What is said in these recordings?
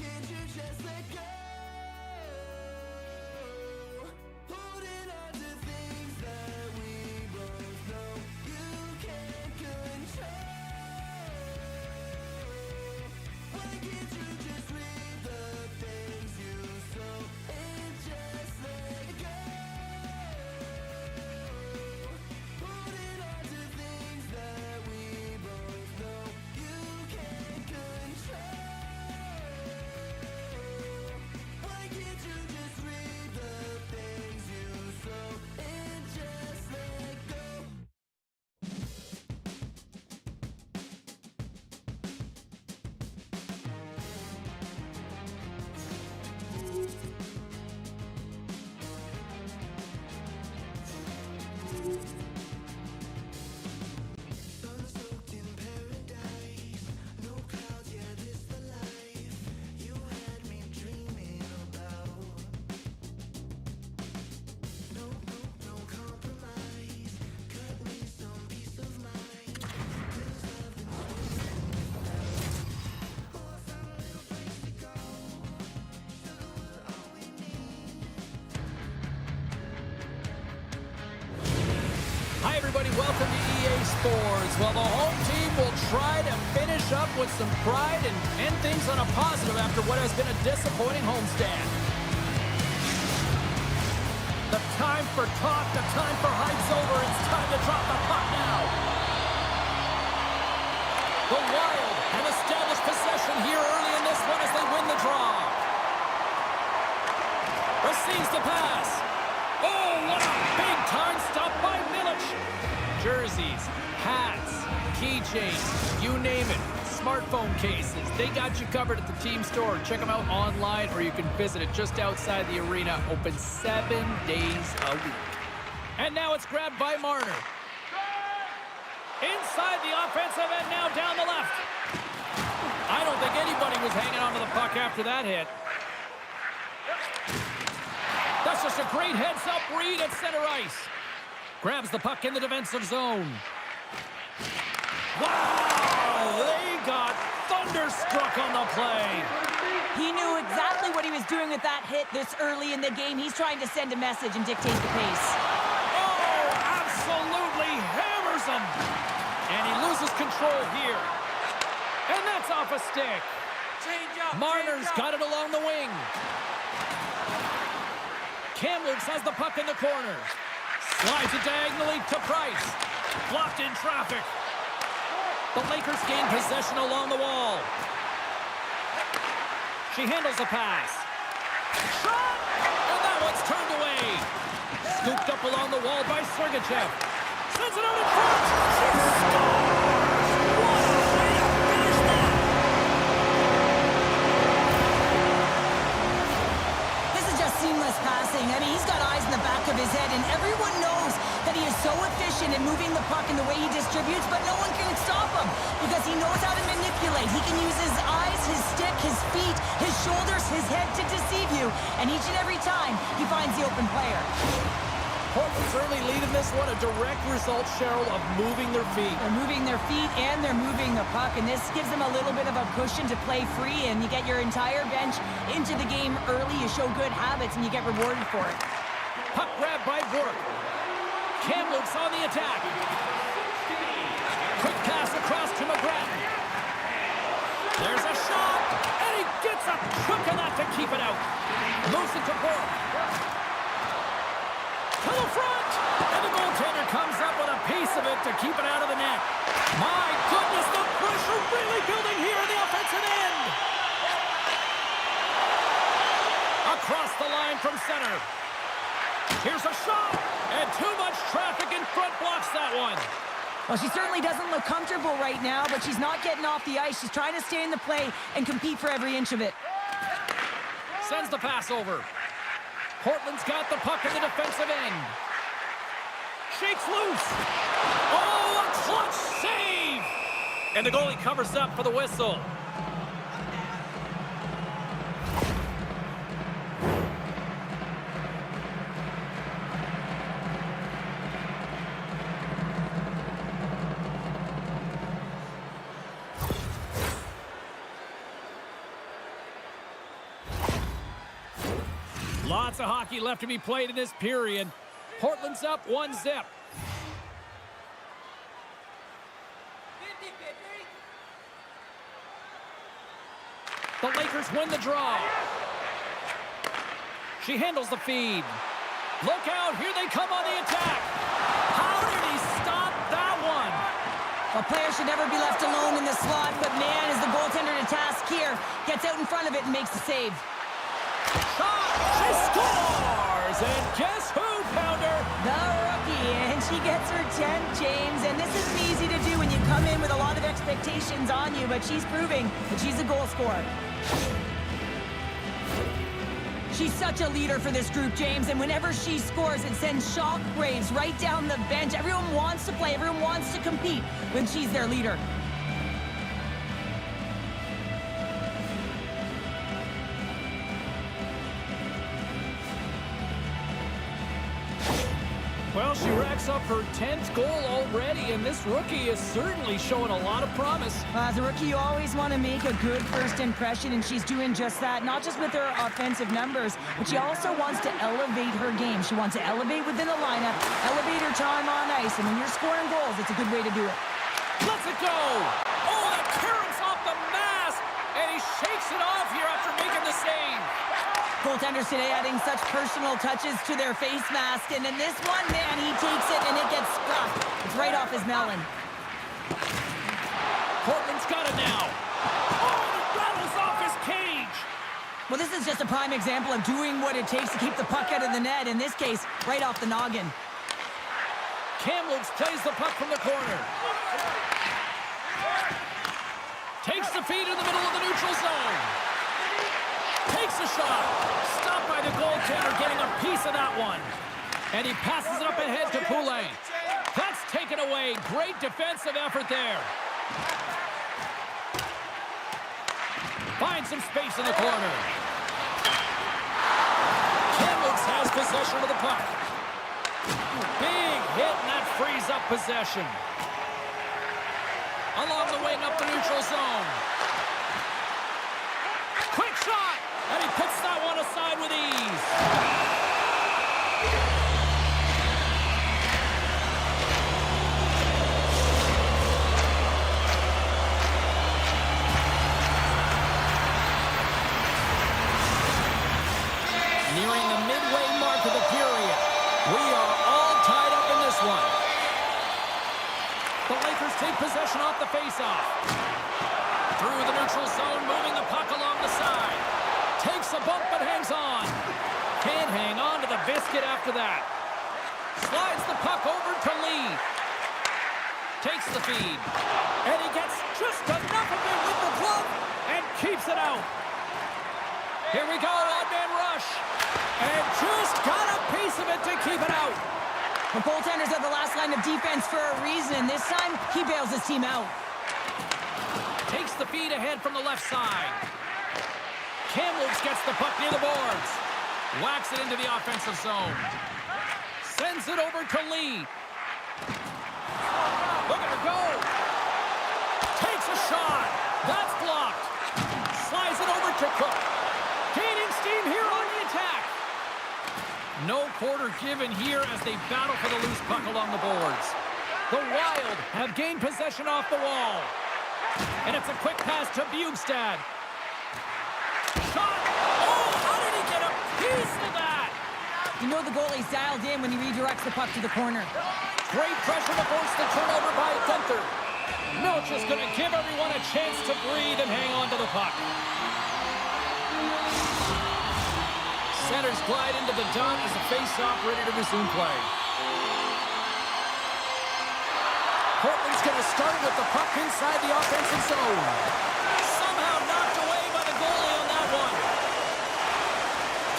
can't you just let go? Holding on to things that we both know you can't control. Why can't you just read the things you sow and just let go? Holding on to things that we both know you can't control. Why can't you just read the things you sow and just let go? Sun-soaked in paradise, no clouds, yeah, this the life you had me dreaming about. No compromise, cut me some peace of mind. 'Cause I've been oh, I found a little place to go. Sugar was all we need. Hi everybody, welcome to EA Sports. Well, the home team will try to finish up with some pride and end things on a positive after what has been a disappointing homestand. The time for talk, the time for hype's over. It's time to drop the puck now. The Wild have established possession here early in this one as they win the draw. Receives the pass. Oh, what a big-time stop by Milic. Jerseys, hats, keychains, you name it. Smartphone cases, they got you covered at the team store. Check them out online or you can visit it just outside the arena. Open 7 days a week. And now it's grabbed by Marner. Inside the offensive end now down the left. I don't think anybody was hanging on to the puck after that hit. That's just a great heads-up read at center ice. Grabs the puck in the defensive zone. Wow! They got thunderstruck on the play. He knew exactly what he was doing with that hit this early in the game. He's trying to send a message and dictate the pace. Oh, absolutely hammers him. And he loses control here. And that's off a stick. Marner's got it along the wing. Kamloops has the puck in the corner. Slides it diagonally to Price. Blocked in traffic. The Lakers gain possession along the wall. She handles the pass. Shot! And that one's turned away. Scooped up along the wall by Sergachev. Sends it out in front. She scores! What a way to finish that! This is just seamless passing. I mean, he's got eyes in the back of his head, and everyone knows that he is so efficient in moving the puck in the way he distributes, but no one can stop him because he knows how to manipulate. He can use his eyes, his stick, his feet, his shoulders, his head to deceive you, and each and every time he finds the open player. Portland's early lead in this one, a direct result, Cheryl, of moving their feet. They're moving their feet and they're moving the puck, and this gives them a little bit of a cushion to play free, and you get your entire bench into the game early. You show good habits, and you get rewarded for it. Puck grab by Burke. Kamloops on the attack. Quick pass across to McGrattan. There's a shot, and he gets a chunk of that to keep it out. Moves it to Burke. To the front, and the goaltender comes up with a piece of it to keep it out of the net. My goodness, the pressure really building here in the offensive end. Across the line from center. Here's a shot, and too much traffic in front blocks that one. Well, she certainly doesn't look comfortable right now, but she's not getting off the ice. She's trying to stay in the play and compete for every inch of it. Sends the pass over. Portland's got the puck in the defensive end. Shakes loose. Oh, a clutch save! And the goalie covers up for the whistle. Lots of hockey left to be played in this period. Portland's up 1-0. The Lakers win the draw. She handles the feed. Look out, here they come on the attack. How did he stop that one? A player should never be left alone in the slot, but man, is the goaltender to task here. Gets out in front of it and makes the save. Shot! She scores! And guess who, Pounder? The rookie, and she gets her 10th, James. And this isn't easy to do when you come in with a lot of expectations on you, but she's proving that she's a goal scorer. She's such a leader for this group, James, and whenever she scores, it sends shock waves right down the bench. Everyone wants to play, everyone wants to compete when she's their leader. Well, she racks up her 10th goal already, and this rookie is certainly showing a lot of promise. As a rookie, you always want to make a good first impression, and she's doing just that, not just with her offensive numbers, but she also wants to elevate her game. She wants to elevate within the lineup, elevate her time on ice, and when you're scoring goals, it's a good way to do it. Lets it go! Oh, that clearance off the mask! And he shakes it off here after making the save. Goaltenders today adding such personal touches to their face mask, and in this one, man, he takes it and it gets struck. It's right off his melon. Portland's got it now. Oh, and it rattles off his cage. Well, this is just a prime example of doing what it takes to keep the puck out of the net. In this case, right off the noggin. Kamloops plays the puck from the corner. Takes the feed in the middle of the neutral zone. Takes a shot. Stopped by the goaltender, getting a piece of that one. And he passes it up ahead to Poulet. That's taken away. Great defensive effort there. Finds some space in the corner. Kamloops has possession of the puck. Big hit, and that frees up possession. Along the wing up the neutral zone. Quick shot! And he puts that one aside with ease. Nearing the midway mark of the period. We are all tied up in this one. The Lakers take possession off the faceoff. Through the neutral zone, moving the puck along the side. Takes a bump but hangs on. Can't hang on to the biscuit after that. Slides the puck over to Lee. Takes the feed. And he gets just enough of it with the glove and keeps it out. Here we go, odd man rush. And just got a piece of it to keep it out. The goaltenders are the last line of defense for a reason. This time, he bails his team out. Takes the feed ahead from the left side. Kamloops gets the puck near the boards. Whacks it into the offensive zone. Sends it over to Lee. Look at her go. Takes a shot. That's blocked. Slides it over to Cook. Gaining steam here on the attack. No quarter given here as they battle for the loose puck along the boards. The Wild have gained possession off the wall. And it's a quick pass to Bjugstad. Shot! Oh, how did he get a piece of that? You know the goalie's dialed in when he redirects the puck to the corner. Great pressure to force the turnover by Gunther. Milch is going to give everyone a chance to breathe and hang on to the puck. Centers glide into the dot as the face-off ready to resume play. Portland's going to start with the puck inside the offensive zone. Somehow knocked away by the goalie on that one.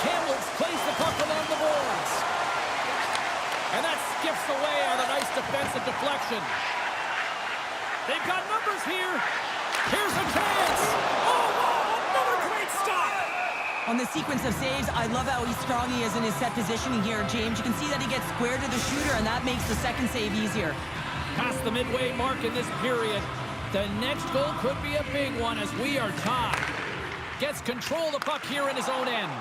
Kamloops plays the puck along the boards. And that skips away on a nice defensive deflection. They've got numbers here. Here's a chance. Oh, wow, another great stop. On the sequence of saves, I love how strong he is in his set positioning here, James. You can see that he gets square to the shooter, and that makes the second save easier. Past the midway mark in this period. The next goal could be a big one as we are tied. Gets control of the puck here in his own end.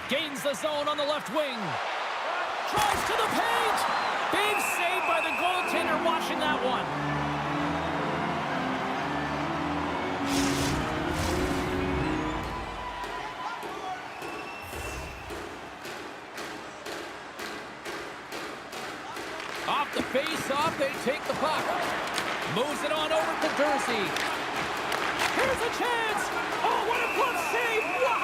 Gains the zone on the left wing. Drives to the paint. Big save by the goaltender watching that one. Off the face-off, they take the puck. Moves it on over to Jersey. Here's a chance. Oh, what a glove save. Wow!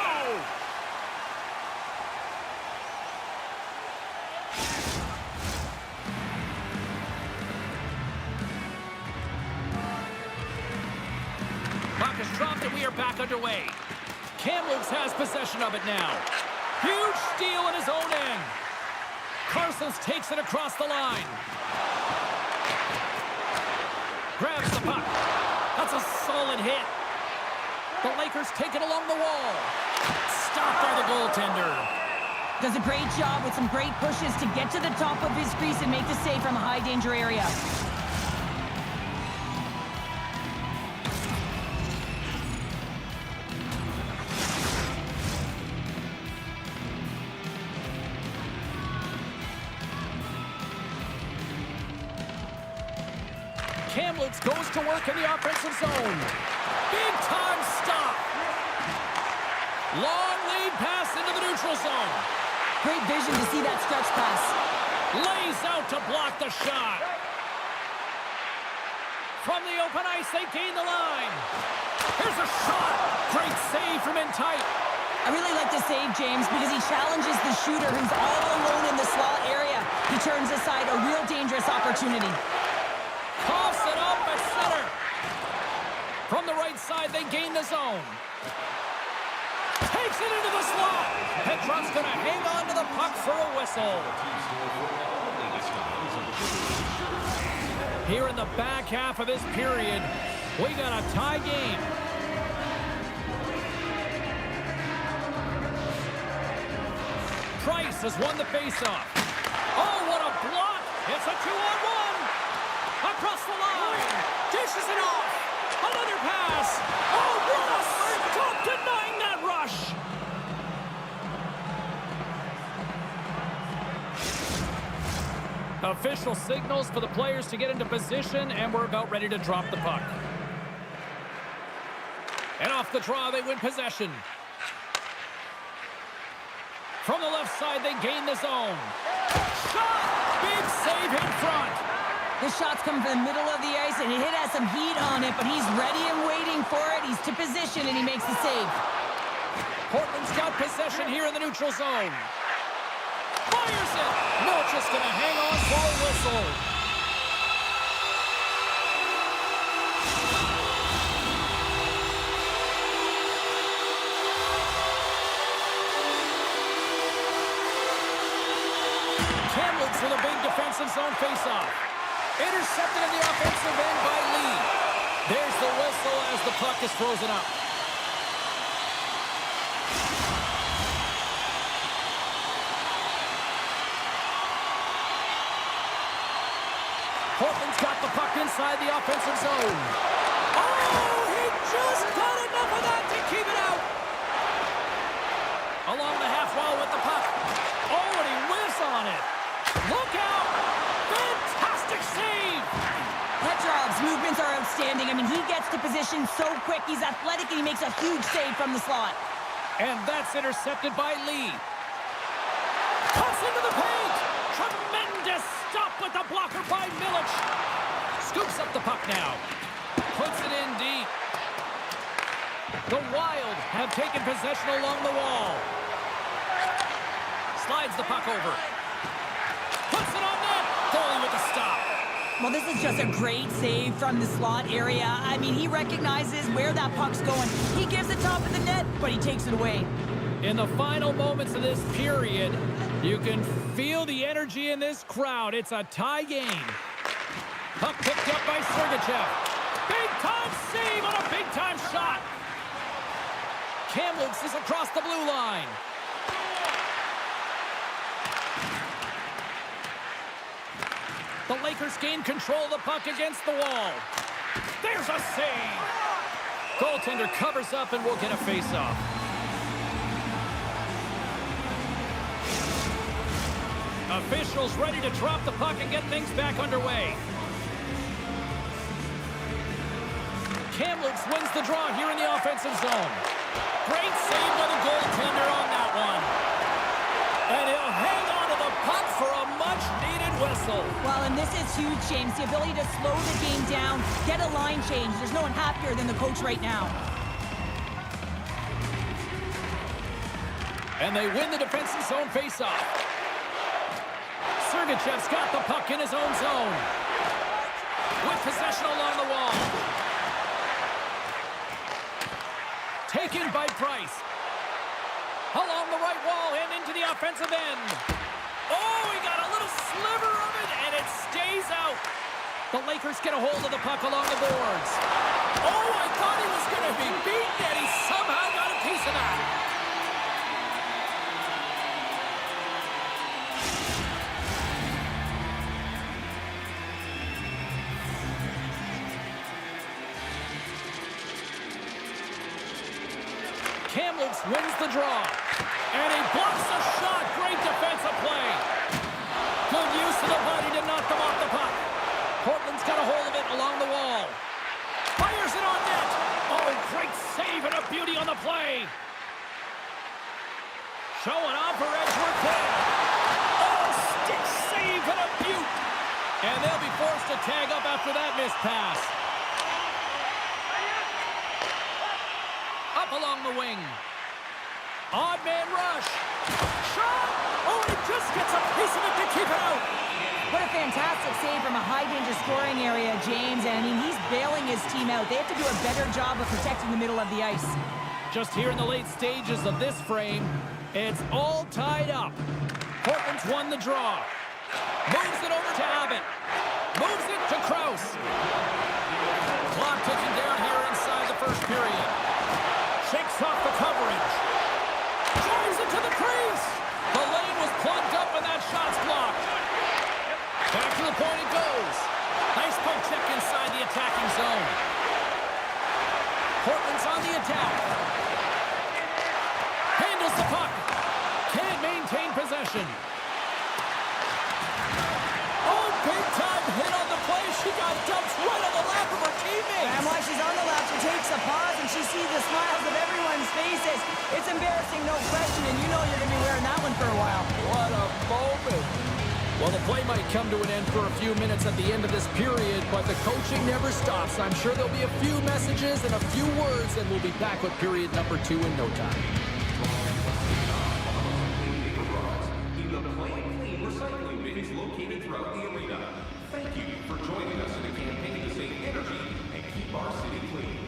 Puck is dropped and we are back underway. Kamloops has possession of it now. Huge steal in his own end. Carstens takes it across the line. Grabs the puck. That's a solid hit. The Lakers take it along the wall. Stopped by the goaltender. Does a great job with some great pushes to get to the top of his crease and make the save from a high-danger area. Kamloops goes to work in the offensive zone. Big time stop. Long lead pass into the neutral zone. Great vision to see that stretch pass. Lays out to block the shot. From the open ice, they gain the line. Here's a shot. Great save from in tight. I really like the save, James, because he challenges the shooter who's all alone in the slot area. He turns aside a real dangerous opportunity. Coughs it up at center. From the right side, they gain the zone. Takes it into the slot. Petrov's going to hang on to the puck for a whistle. Here in the back half of this period, we got a tie game. Price has won the faceoff. Oh, what a block! It's a 2-on-1. Across the line. Dishes it off. Another pass. Oh, Ross! Stop denying that rush. Official signals for the players to get into position, and we're about ready to drop the puck. And off the draw, they win possession. From the left side, they gain the zone. Shot! Big save in front. The shot's come from the middle of the ice, and it has some heat on it, but he's ready and waiting for it. He's to position, and he makes the save. Portland's got possession here in the neutral zone. Fires it! Milch is going to hang on for a whistle. Kamloops with a big defensive zone faceoff. Intercepted in the offensive end by Lee. There's the whistle as the puck is frozen up. Portland's got the puck inside the offensive zone. Oh, he just got enough of that to keep it out. Along the half wall with the puck. Oh, and he whiffs on it. Look out! Fantastic save! Petrov's movements are outstanding. I mean, he gets to position so quick. He's athletic, and he makes a huge save from the slot. And that's intercepted by Lee. Cuts into the paint! Tremendous stop with the blocker by Milic. Scoops up the puck now. Puts it in deep. The Wild have taken possession along the wall. Slides the puck over. Puts it on net. Goalie with the stop. Well, this is just a great save from the slot area. I mean, he recognizes where that puck's going. He gives the top of the net, but he takes it away. In the final moments of this period, you can feel the energy in this crowd. It's a tie game. Puck picked up by Sergachev. Big-time save on a big-time shot. Kamloops is across the blue line. The Lakers gain control of the puck against the wall. There's a save. Goaltender covers up and will get a face-off. Officials ready to drop the puck and get things back underway. Kamloops wins the draw here in the offensive zone. Great save by the goaltender on that one. And he'll hang on to the puck for a much-needed whistle. Well, and this is huge, James. The ability to slow the game down, get a line change. There's no one happier than the coach right now. And they win the defensive zone faceoff. Sergachev's got the puck in his own zone. With possession along the wall. Taken by Price. Along the right wall and into the offensive end. Oh, he got a little sliver of it, and it stays out. The Lakers get a hold of the puck along the boards. Oh, I thought he was going to be beaten, and he somehow got a piece of that. Kamloops wins the draw. And he blocks a shot. Great defensive play. Good use of the body to knock them off the puck. Portland's got a hold of it along the wall. Fires it on net. Oh, great save and a beauty on the play. Showing off for Edgeworth play. Oh, stick save and a beaut. And they'll be forced to tag up after that missed pass. Up along the wing. Odd man rush. Shot! Oh, he just gets a piece of it to keep it out. What a fantastic save from a high-danger scoring area, James. And, I mean, he's bailing his team out. They have to do a better job of protecting the middle of the ice. Just here in the late stages of this frame, it's all tied up. Portland's won the draw. Moves it over to Abbott. Moves it to Krause. Clock ticking down here inside the first period. Shakes off the coverage. Drives it to the crease. The lane was plugged up and that shot's blocked. Back to the point it goes. Nice poke check inside the attacking zone. Portland's on the attack. Handles the puck. Can't maintain possession. Oh, big time hit on the play. She got dumped right on the lap of her teammates. And while she's on the lap, she takes a pause and she sees the smiles of everyone's faces. It's embarrassing, no question, and you know you're going to be wearing that one for a while. What a moment. Well, the play might come to an end for a few minutes at the end of this period, but the coaching never stops. I'm sure there'll be a few messages and a few words, and we'll be back with period number 2 in no time. Recycling bins located throughout the arena. Thank you for joining us in a campaign to save energy and keep our city clean.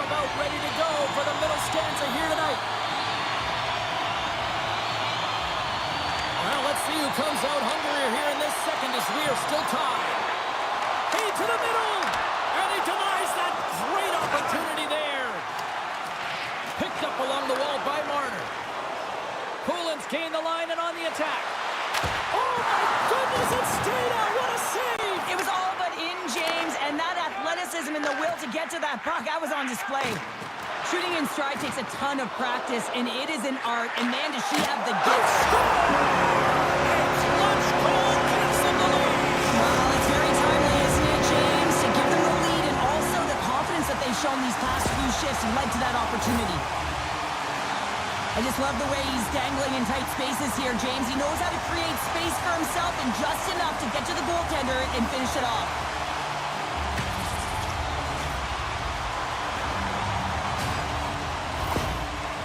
about ready to go for the middle stanza here tonight. Well, let's see who comes out hungrier here in this second as we are still tied. Feed to the middle, and he denies that great opportunity there. Picked up along the wall by Marner. Poulin's gained the line and on the attack. Oh my goodness, it stayed out. What a save! It was all but in, James, and that athleticism and the will to get to that puck, that was on display. Shooting in stride takes a ton of practice, and it is an art, and man, does she have the gift. Clutch goal gives them the lead. Well, it's very timely, isn't it, James, to give them the lead, and also the confidence that they've shown these past few shifts led to that opportunity. I just love the way he's dangling in tight spaces here, James. He knows how to create space for himself and just enough to get to the goaltender and finish it off.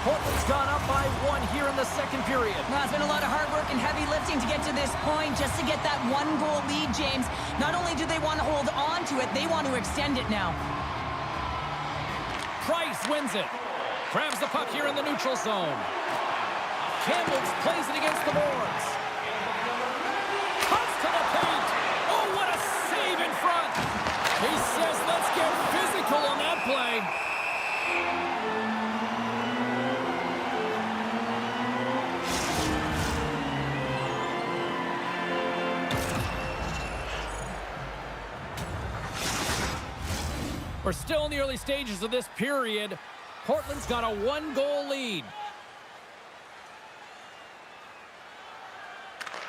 Portland's gone up by 1 here in the second period. Now, it's been a lot of hard work and heavy lifting to get to this point, just to get that 1-goal lead, James. Not only do they want to hold on to it, they want to extend it now. Price wins it. Grabs the puck here in the neutral zone. Campbell plays it against the boards. Cuts to the paint. Oh, what a save in front. He says, let's get physical on that play. We're still in the early stages of this period. Portland's got a 1-goal lead.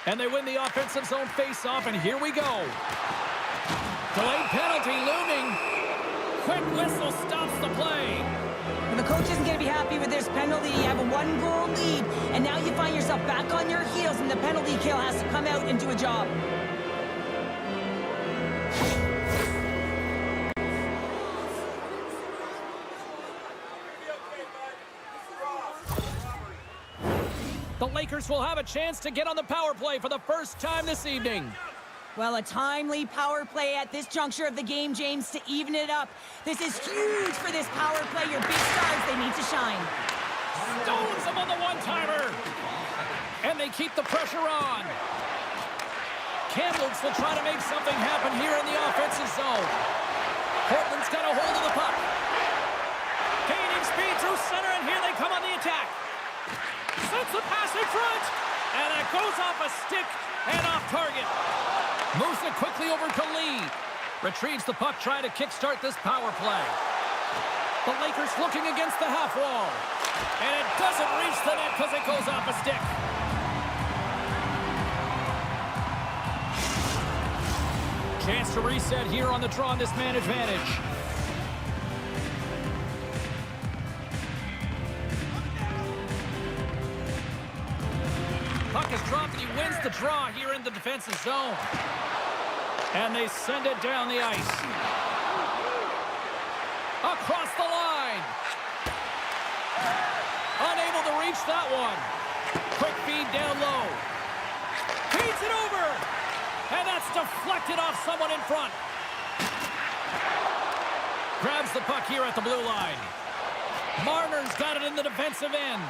And they win the offensive zone face-off, and here we go. Delayed penalty looming. Quick whistle stops the play. And the coach isn't going to be happy with this penalty. You have a 1-goal lead, and now you find yourself back on your heels, and the penalty kill has to come out and do a job. The Lakers will have a chance to get on the power play for the first time this evening. Well, a timely power play at this juncture of the game, James, to even it up. This is huge for this power play. Your big stars, they need to shine. Stones him on the one-timer. And they keep the pressure on. Kamloops will try to make something happen here in the offensive zone. Portland's got a hold of the puck. Gaining speed through center, and here they come on the attack. Sends the pass in front, and it goes off a stick and off target. Moves it quickly over to Lee. Retrieves the puck, trying to kickstart this power play. The Lakers looking against the half wall. And it doesn't reach the net because it goes off a stick. Chance to reset here on the draw on this man advantage. Puck is dropped, and he wins the draw here in the defensive zone. And they send it down the ice. Across the line. Unable to reach that one. Quick feed down low. Feeds it over. And that's deflected off someone in front. Grabs the puck here at the blue line. Marner's got it in the defensive end.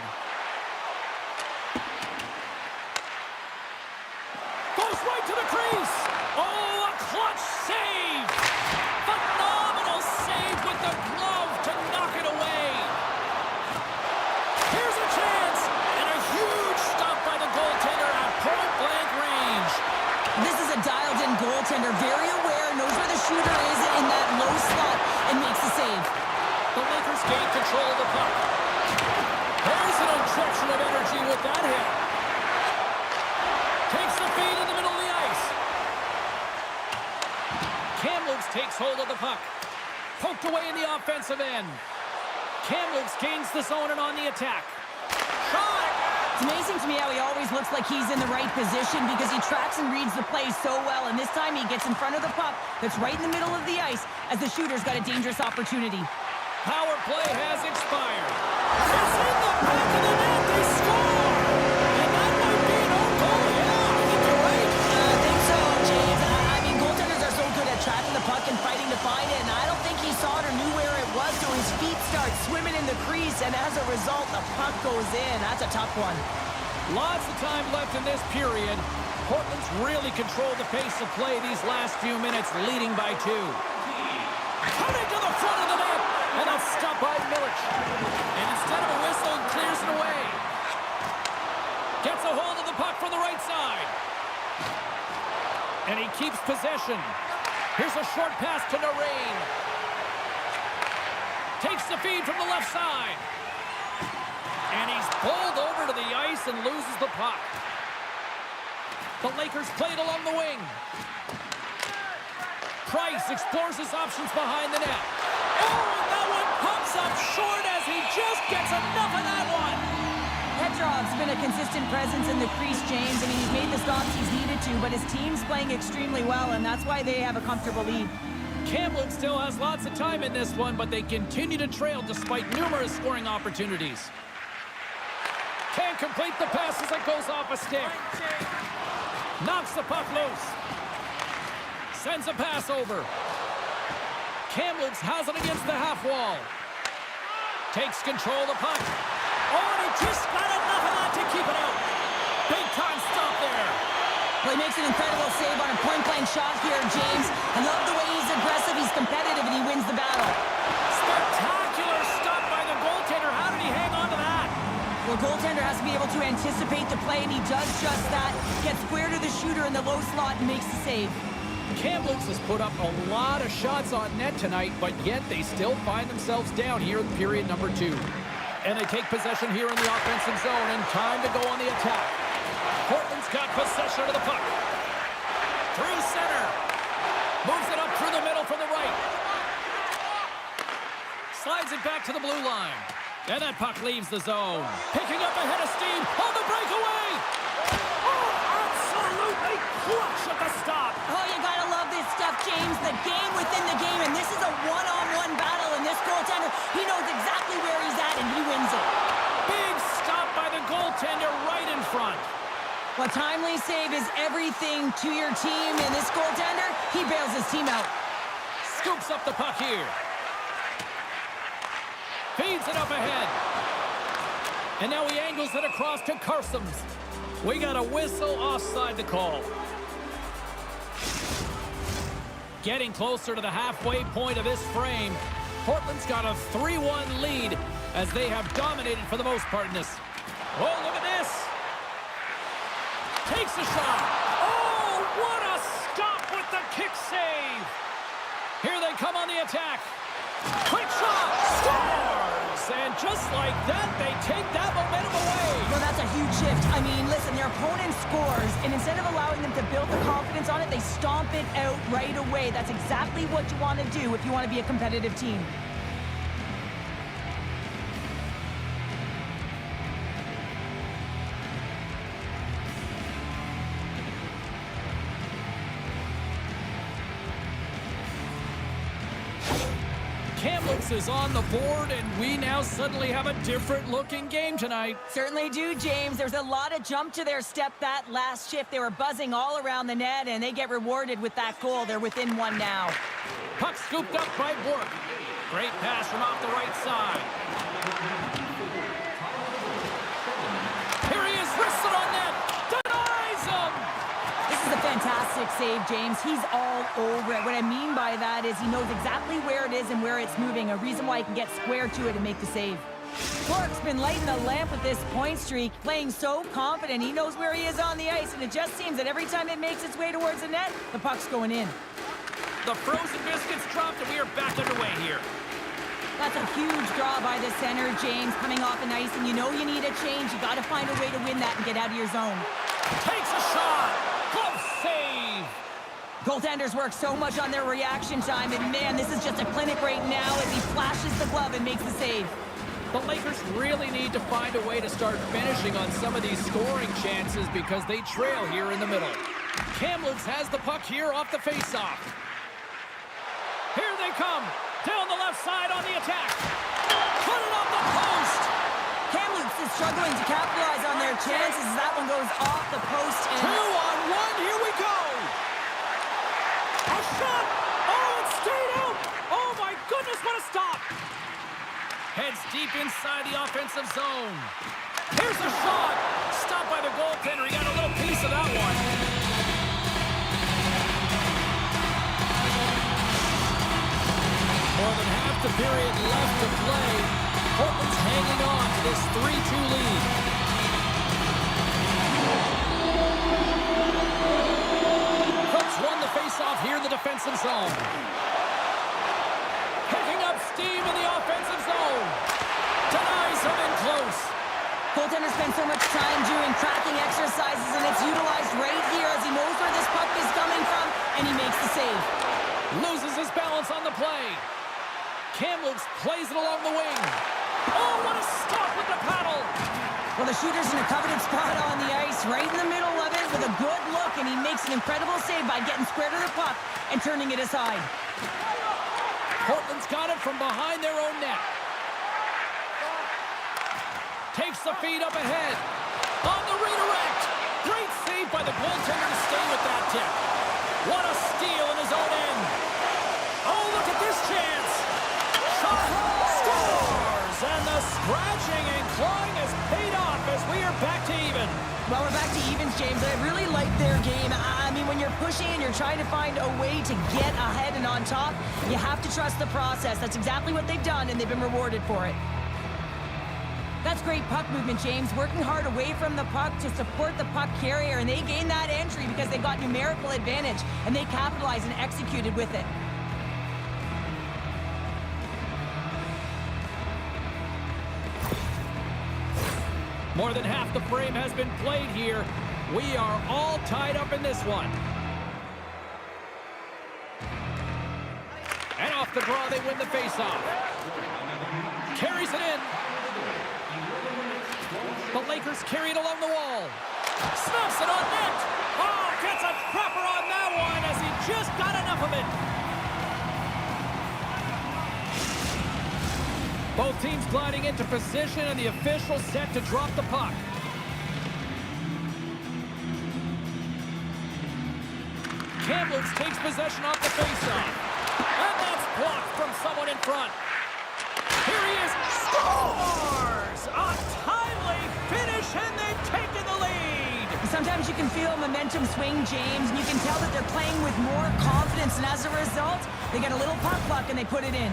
Goes right to the crease. Oh, a clutch save. Phenomenal save with the glove to knock it away. Here's a chance. And a huge stop by the goaltender at point-blank range. This is a dialed-in goaltender, very aware, knows where the shooter is in that low slot, and makes the save. The Lakers gain control of the puck. There's an injection of energy with that hit. Takes the feed in the middle of the ice. Kamloops takes hold of the puck. Poked away in the offensive end. Kamloops gains the zone and on the attack. Shot! It's amazing to me how he always looks like he's in the right position because he tracks and reads the play so well, and this time he gets in front of the puck that's right in the middle of the ice as the shooter's got a dangerous opportunity. Power play has expired. It's in the back of the net. They score! And that might be an own goal. Yeah, I think you're right. I think so, James. I mean, goaltenders are so good at tracking the puck and fighting to find it, and I don't think he saw it or knew where it was, so his feet start it in the crease, and as a result, the puck goes in. That's a tough one. Lots of time left in this period. Portland's really controlled the pace of play these last few minutes, leading by 2. Cutting to the front of the net, and that's stopped by Milic. And instead of a whistle, he clears it away. Gets a hold of the puck from the right side. And he keeps possession. Here's a short pass to Narain. Takes the feed from the left side. And he's bowled over to the ice and loses the puck. The Lakers play it along the wing. Price explores his options behind the net. Oh, and that one pumps up short as he just gets enough of that one. Petrov's been a consistent presence in the crease, James. I mean, he's made the stops he's needed to, but his team's playing extremely well, and that's why they have a comfortable lead. Kamloops still has lots of time in this one, but they continue to trail despite numerous scoring opportunities. Can't complete the pass as it goes off a stick. Knocks the puck loose. Sends a pass over. Kamloops has it against the half wall. Takes control of the puck. Oh, and he just got enough of that to keep it out. Big time stop there. Well, he makes an incredible save on a point-blank shot here, James. I love the way he's aggressive, he's competitive, and he wins the battle. Spectacular stop by the goaltender. How did he hang on to that? Well, goaltender has to be able to anticipate the play, and he does just that. Gets square to the shooter in the low slot and makes the save. Kamloops has put up a lot of shots on net tonight, but yet they still find themselves down here in period number 2. And they take possession here in the offensive zone, and time to go on the attack. Portland's got possession of the puck. Through center. Moves it up through the middle from the right. Slides it back to the blue line. And that puck leaves the zone. Picking up a head of steam on the breakaway. Oh, absolutely clutch at the stop. Oh, you gotta love this stuff, James. The game within the game, and this is a one-on-one battle, and this goaltender, he knows exactly where he's at, and he wins it. Big stop by the goaltender right in front. Well, timely save is everything to your team, and this goaltender, he bails his team out. Scoops up the puck here. Feeds it up ahead. And now he angles it across to Carsons. We got a whistle offside the call. Getting closer to the halfway point of this frame. Portland's got a 3-1 lead as they have dominated for the most part in this. Oh, look at this. Takes a shot. Oh, what a stop with the kick save. Here they come on the attack. Quick shot. Scores. And just like that, they take that momentum away. Well, that's a huge shift. I mean, listen, their opponent scores, and instead of allowing them to build the confidence on it, they stomp it out right away. That's exactly what you want to do if you want to be a competitive team. Kamloops is on the board, and we now suddenly have a different-looking game tonight. Certainly do, James. There's a lot of jump to their step that last shift. They were buzzing all around the net, and they get rewarded with that goal. They're within one now. Puck scooped up by Bork. Great pass from off the right side. Here he is, wristed on net. Denies him. This is a fantastic save, James. He's all over it. What I mean by that is he knows exactly where it is and where it's moving, a reason why he can get square to it and make the save. Bork's been lighting the lamp with this point streak, playing so confident. He knows where he is on the ice, and it just seems that every time it makes its way towards the net, the puck's going in. The frozen biscuits dropped, and we are back underway here. That's a huge draw by the center, James, coming off the ice, and you know you need a change. You got to find a way to win that and get out of your zone. Takes a shot. Close save. Goaltenders work so much on their reaction time, and man, this is just a clinic right now as he flashes the glove and makes the save. The Lakers really need to find a way to start finishing on some of these scoring chances because they trail here in the middle. Kamloops has the puck here off the faceoff. Here they come. Down the left side on the attack. Put it on the post. Kamloops is struggling to capitalize on their chances as that one goes off the post. And 2-on-1, here we go. A shot. Oh, it stayed out. Oh, my goodness, what a stop. Heads deep inside the offensive zone. Here's a shot. Stopped by the goaltender. He got a little piece of that one. More than half the period left to play. Portland's hanging on to this 3-2 lead. Cubs won the faceoff here in the defensive zone. Picking up steam in the offensive zone. Denies him in close. Goaltender spends so much time doing tracking exercises, and it's utilized right here as he knows where this puck is coming from, and he makes the save. Loses his balance on the play. Kamloops plays it along the wing. Oh, what a stop with the paddle! Well, the shooter's in a coveted spot on the ice, right in the middle of it with a good look, and he makes an incredible save by getting square to the puck and turning it aside. Portland's got it from behind their own net. Takes the feed up ahead. On the redirect. Great save by the goaltender to stay with that tip. What a steal in his own end. Oh, look at this chance. Shot. Scores! And the scratching and clawing has paid off as we are back to even. Well, we're back to evens, James. I really like their game. I mean, when you're pushing and you're trying to find a way to get ahead and on top, you have to trust the process. That's exactly what they've done, and they've been rewarded for it. That's great puck movement, James. Working hard away from the puck to support the puck carrier, and they gained that entry because they got numerical advantage, and they capitalized and executed with it. More than half the frame has been played here. We are all tied up in this one. And off the draw, they win the faceoff. Carries it in. The Lakers carry it along the wall. Snaps it on net. Oh, gets a cropper on that one as he just got enough of it. Both teams gliding into position, and the official set to drop the puck. Kamloops takes possession off the faceoff. And that's blocked from someone in front. Here he is. Scores! A timely finish, and they've taken the lead. Sometimes you can feel momentum swing, James, and you can tell that they're playing with more confidence, and as a result, they get a little puck luck and they put it in.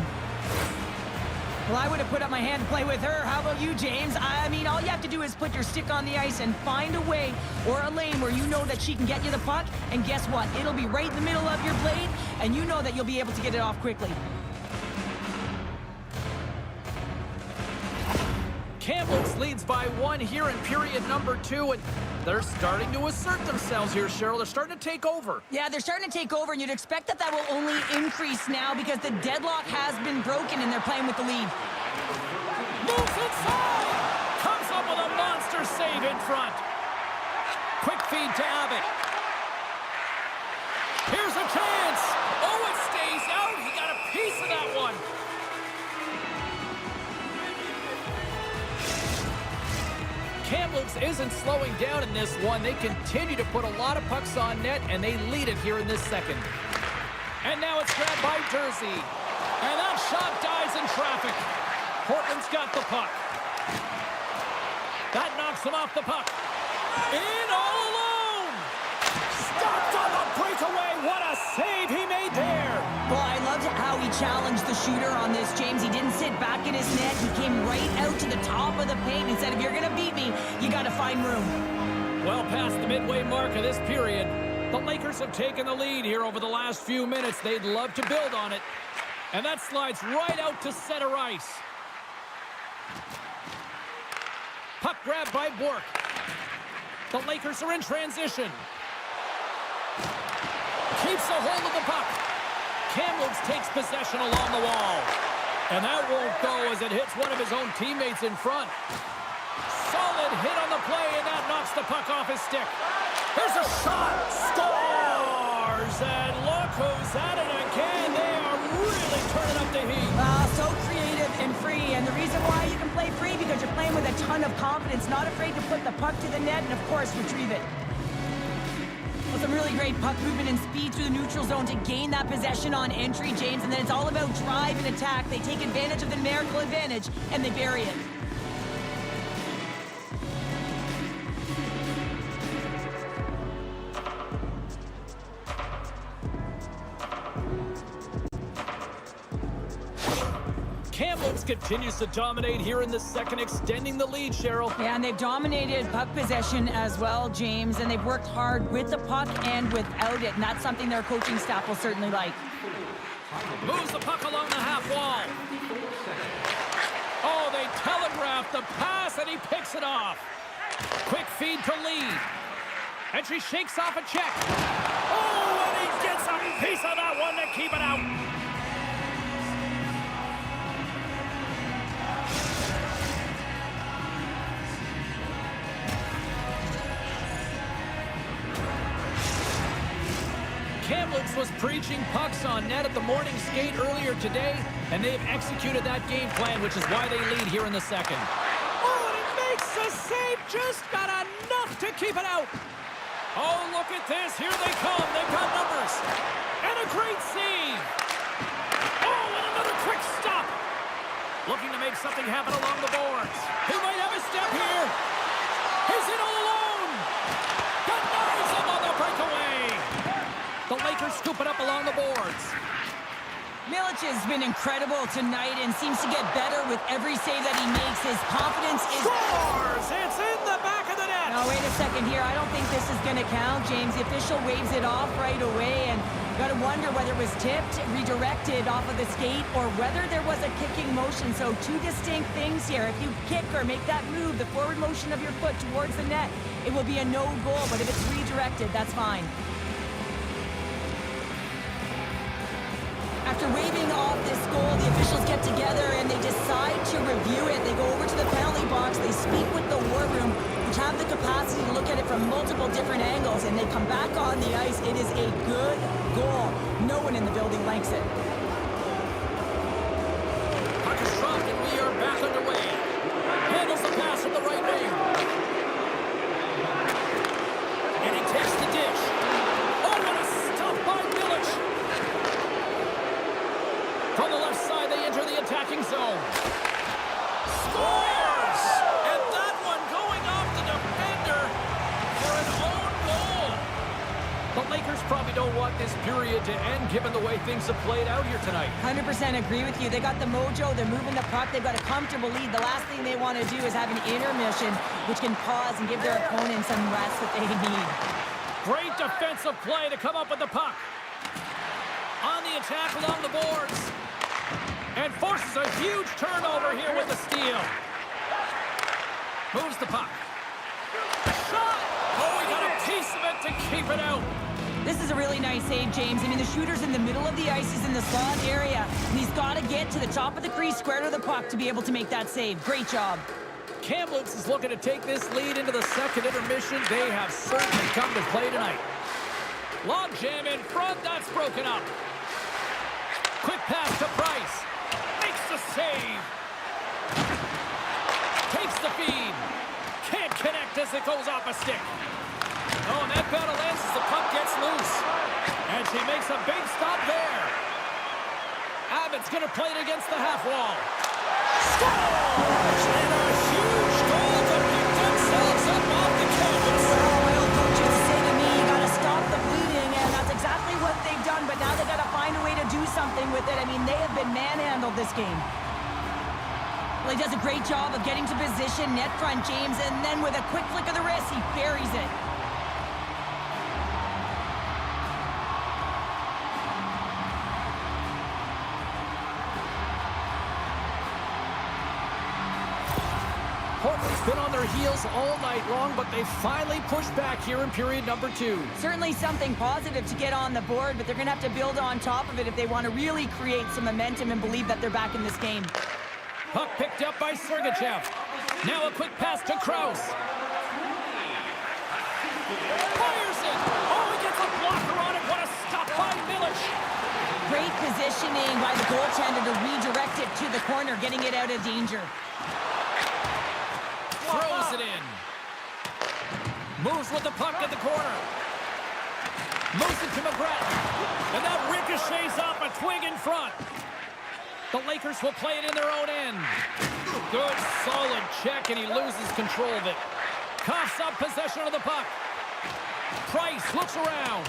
Well, I would have put up my hand to play with her. How about you, James? I mean, all you have to do is put your stick on the ice and find a way or a lane where you know that she can get you the puck, and guess what? It'll be right in the middle of your blade, and you know that you'll be able to get it off quickly. Kamloops leads by 1 here in period number 2, and they're starting to assert themselves here, Cheryl. They're starting to take over. Yeah, they're starting to take over, and you'd expect that that will only increase now because the deadlock has been broken, and they're playing with the lead. Moves inside! Comes up with a monster save in front. Quick feed to Abbott. Here's a chance! Oh, it stays out! He got a piece of that one. Kamloops isn't slowing down in this one. They continue to put a lot of pucks on net, and they lead it here in this second. And now it's grabbed by Jersey. And that shot dies in traffic. Portland's got the puck. That knocks him off the puck. In all alone! Stopped on the breakaway. What a save he made there! Well, I loved how he challenged the shooter on this, James. He didn't sit back in his net. He came right out to the top of the paint and said, if you're going to beat me, you got to find room. Well past the midway mark of this period, the Lakers have taken the lead here over the last few minutes. They'd love to build on it. And that slides right out to center ice. Puck grabbed by Bork. The Lakers are in transition. Keeps a hold of the puck. Kamloops takes possession along the wall. And that won't go as it hits one of his own teammates in front. Solid hit on the play, and that knocks the puck off his stick. Here's a shot. Scores! And look who's at it again. They are really turning up the heat. So creative and free. And the reason why you can play free, because you're playing with a ton of confidence, not afraid to put the puck to the net and, of course, retrieve it. some really great puck movement and speed through the neutral zone to gain that possession on entry, James. And then it's all about drive and attack. They take advantage of the numerical advantage, and they bury it. Kamloops continues to dominate here in the second, extending the lead, Cheryl. Yeah, and they've dominated puck possession as well, James, and they've worked hard with the puck and without it, and that's something their coaching staff will certainly like. Moves the puck along the half wall. Oh, they telegraphed the pass, and he picks it off. Quick feed to lead. And she shakes off a check. Oh, and he gets a piece of that one to keep it out. Kamloops was preaching pucks on net at the morning skate earlier today, and they've executed that game plan, which is why they lead here in the second. Oh, and he makes the save, just got enough to keep it out. Oh, look at this, here they come, they've got numbers, and a great save. Oh, and another quick stop. Looking to make something happen along the boards. He might have a step here. He's in all alone. Denies him on the breakaway. The Lakers scoop it up along the boards. Milic has been incredible tonight and seems to get better with every save that he makes. His confidence is... Scores! It's in the back of the net! Now, wait a second here. I don't think this is going to count, James. The official waves it off right away, and you got to wonder whether it was tipped, redirected off of the skate, or whether there was a kicking motion. So two distinct things here. If you kick or make that move, the forward motion of your foot towards the net, it will be a no goal. But if it's redirected, that's fine. After waving off this goal, the officials get together and they decide to review it. They go over to the penalty box, they speak with the war room, which have the capacity to look at it from multiple different angles, and they come back on the ice. It is a good goal. No one in the building likes it. Puck is dropped and we are back underway. Handles the pass from the right wing. And he takes the dish. Oh, what a stop by Milic. From the left side, they enter the attacking zone. Scores! And that one going off the defender for an own goal. The Lakers probably don't want this period to end, given the way things have played out here tonight. 100% agree with you. They got the mojo. They're moving the puck. They've got a comfortable lead. The last thing they want to do is have an intermission, which can pause and give their opponent some rest that they need. Great defensive play to come up with the puck. On the attack along the boards. And forces a huge turnover here with the steal. Moves the puck. Shot! Oh, he got a piece of it to keep it out. This is a really nice save, James. I mean, the shooter's in the middle of the ice. He's in the slot area. And he's got to get to the top of the crease, square to the puck, to be able to make that save. Great job. Kamloops is looking to take this lead into the second intermission. They have certainly come to play tonight. Long jam in front. That's broken up. Quick pass to Price. Makes the save. Takes the feed. Can't connect as it goes off a stick. Oh, and that battle ends as the puck gets loose. And she makes a big stop there. Abbott's going to play it against the half wall. Scores! And a huge goal to pick themselves up off the canvas. Oh, my old coach used to say to me, you got to stop the bleeding, and that's exactly what they've done, but now they got to find a way to do something with it. I mean, they have been manhandled this game. Well, he does a great job of getting to position, net front, James, and then with a quick flick of the wrist, he buries it. Portland's been on their heels all night long, but they finally pushed back here in period number 2. Certainly something positive to get on the board, but they're going to have to build on top of it if they want to really create some momentum and believe that they're back in this game. Puck picked up by Sergachev. Now a quick pass to Kraus. Fires it! Oh, he gets a blocker on it. What a stop by Milic. Great positioning by the goaltender to redirect it to the corner, getting it out of danger. Throws it in. Moves with the puck at the corner. Moves it to McGrath. And that ricochets off a twig in front. The Lakers will play it in their own end. Good, solid check, and he loses control of it. Coughs up possession of the puck. Price looks around.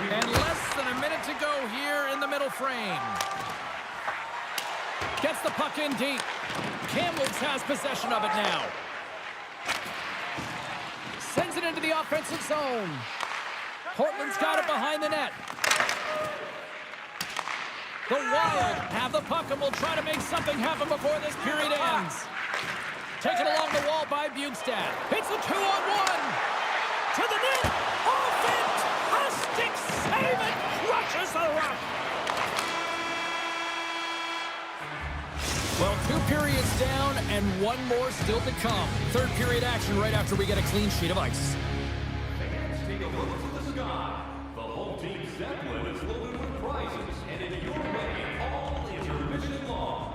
And less than a minute to go here in the middle frame. Gets the puck in deep. Kamloops has possession of it now. Sends it into the offensive zone. Portland's got it behind the net. The Wild have the puck and will try to make something happen before this period ends. Taken along the wall by Bjugstad. It's a 2-on-1. To the net. Oh, fantastic save. It crushes the rock. Well, 2 periods down and 1 more still to come. Third period action right after we get a clean sheet of ice. Fans, take a look to the sky. The whole team Zeppelin is loaded with prizes, headed your way all intermission long.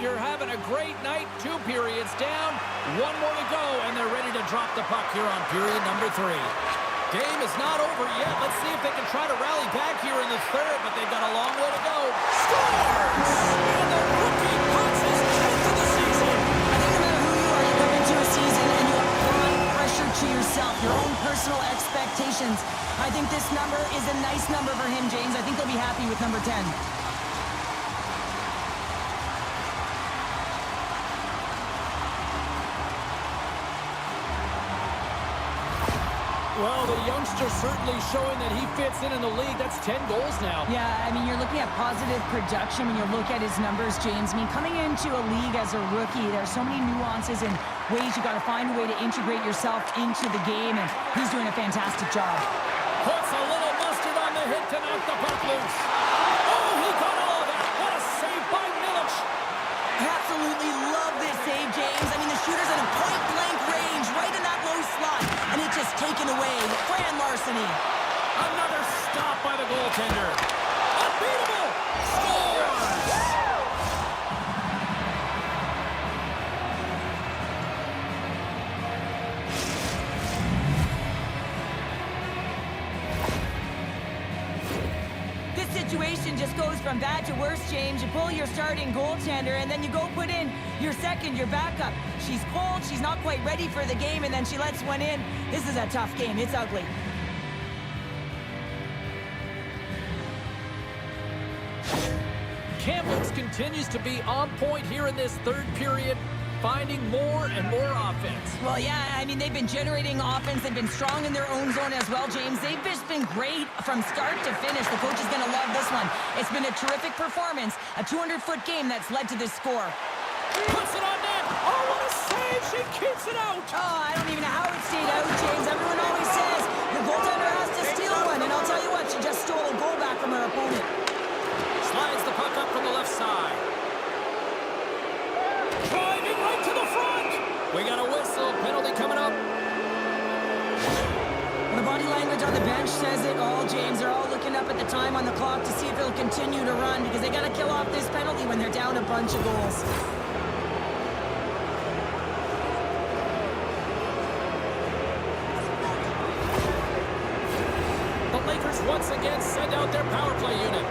you're having a great night. 2 periods down, 1 more to go, and they're ready to drop the puck here on period number 3. Game is not over yet. Let's see if they can try to rally back here in the third, but they've got a long way to go. Scores! And the rookie puts his 10th of the season. I think no matter who you are, you come into a season and you apply pressure to yourself, your own personal expectations. I think this number is a nice number for him, James. I think they'll be happy with number 10. Well, the youngster certainly showing that he fits in the league. That's 10 goals now. Yeah, I mean, you're looking at positive production when you look at his numbers, James. I mean, coming into a league as a rookie, there's so many nuances and ways you got to find a way to integrate yourself into the game, and he's doing a fantastic job. Puts a little mustard on the hit to knock the puck loose. Oh, he got all of that. What a save by Milic. Absolutely love this save, James. I mean, the shooter's in a point-blank range, right in that low slot, and it's just taken away. Fran Larceny. Another stop by the goaltender. Unbeatable. Scores! This situation just goes from bad to worse, James. You pull your starting goaltender, and then you go put in your second, your backup. She's cold, she's not quite ready for the game, and then she lets one in. This is a tough game. It's ugly. Kamloops continues to be on point here in this third period, finding more and more offense. Well, yeah, I mean, they've been generating offense. They've been strong in their own zone as well, James. They've just been great from start to finish. The coach is going to love this one. It's been a terrific performance, a 200-foot game that's led to this score. Puts it on net. Oh, what a save. She keeps it out. Oh, I don't even know how it stayed out, James. Everyone always says the goaltender has to steal one, and I'll tell you what, she just stole a goal back from her opponent. Slides the puck up from the left side. Driving right to the front. We got a whistle. Penalty coming up. The body language on the bench says it all, James. They're all looking up at the time on the clock to see if it'll continue to run because they got to kill off this penalty when they're down a bunch of goals. The Lakers once again send out their power play unit.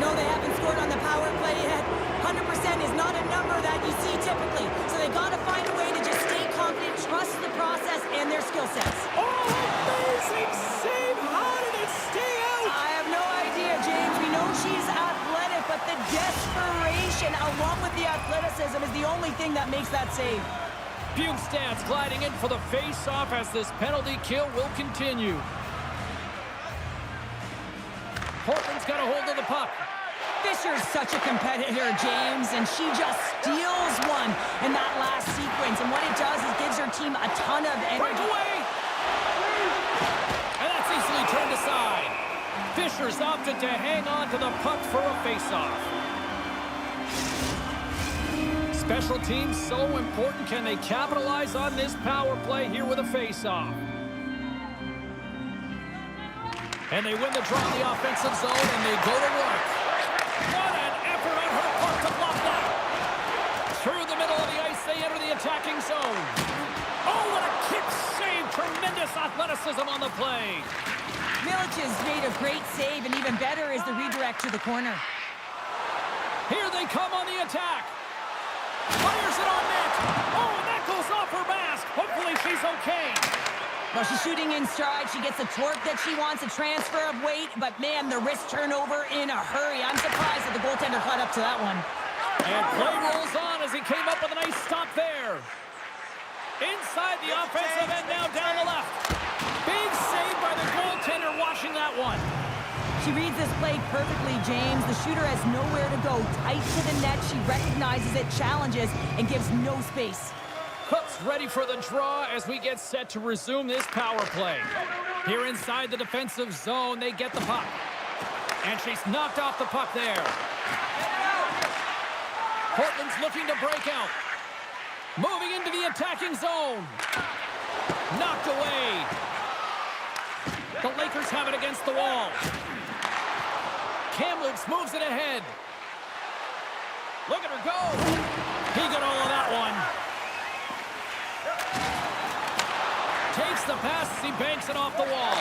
No, they haven't scored on the power play yet. 100% is not a number that you see typically. So they got to find a way to just stay confident, trust the process and their skill sets. Oh, amazing save! How did it stay out? I have no idea, James. We know she's athletic, but the desperation along with the athleticism is the only thing that makes that save. Bukestad's gliding in for the face-off as this penalty kill will continue. Portland's got a hold of the puck. Fisher's such a competitor, James, and she just steals one in that last sequence. And what it does is gives her team a ton of energy. Breakaway! And that's easily turned aside. Fisher's opted to hang on to the puck for a face-off. Special teams so important. Can they capitalize on this power play here with a face-off? And they win the draw in the offensive zone, and they go to work. What an effort on her part to block that. Through the middle of the ice, they enter the attacking zone. Oh, what a kick save. Tremendous athleticism on the play. Milic has made a great save, and even better is the redirect to the corner. Here they come on the attack. Fires it on net. Oh, and that goes off her mask. Hopefully she's okay. Well, she's shooting in stride. She gets the torque that she wants, a transfer of weight, but man, the wrist turnover in a hurry. I'm surprised that the goaltender caught up to that one. And play rolls on as he came up with a nice stop there. Inside the offensive end now down the left. Big save by the goaltender watching that one. She reads this play perfectly, James. The shooter has nowhere to go. Tight to the net. She recognizes it, challenges, and gives no space. Cook's ready for the draw as we get set to resume this power play. Here inside the defensive zone, they get the puck. And she's knocked off the puck there. Portland's looking to break out. Moving into the attacking zone. Knocked away. The Lakers have it against the wall. Kamloops moves it ahead. Look at her go. He got all of that one. Takes the pass. He banks it off the wall.